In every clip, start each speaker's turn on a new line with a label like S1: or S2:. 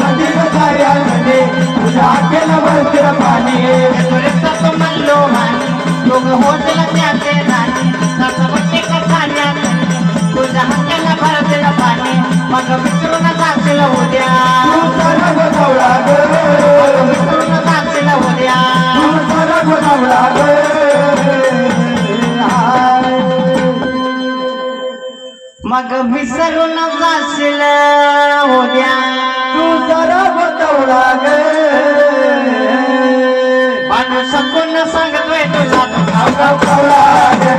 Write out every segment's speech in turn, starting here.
S1: होतील कार्यामध्ये तुझ्या केलं भरतील पाणी
S2: तो म्हणलो मानी दोघं होतील त्याचे राणी सासवटे कथाण्यात तुझ्या हाताला भरतील पाणी मग विसरून जाशील उद्या
S1: सरग गवळा ग
S2: विसरून जाशील उद्या
S1: सरग गवळा ग
S2: मग विसरून जाशील उद्या
S1: तू सरग गवळा ग
S2: माणूस कोण सांगतोय तुला तो गाव
S1: गाव गवळा ग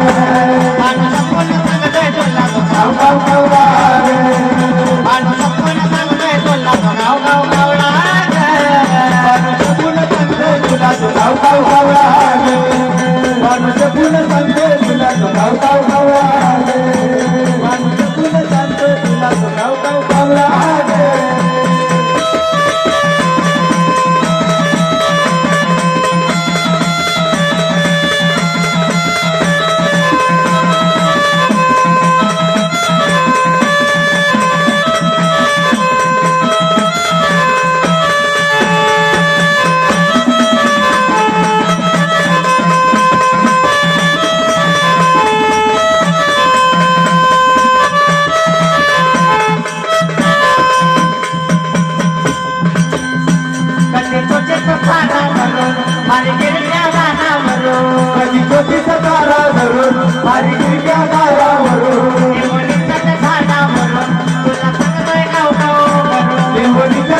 S2: माणूस कोण सांगतोय तुला तो
S1: गाव गाव गवळा ग
S2: माणूस कोण सांगतोय तुला तो गाव गावला
S1: माणूस गुण सांगते तुला तो गाव गाव गवळा ग माणूस गुण सांगते तुला तो गाव गाव गवळा ग माणूस गुण सांगते तुला तो गाव गाव गवळा ग कधी ज्योतीचा तारा धरून हरी गिरक्या दारावरून लिंबोणीच्या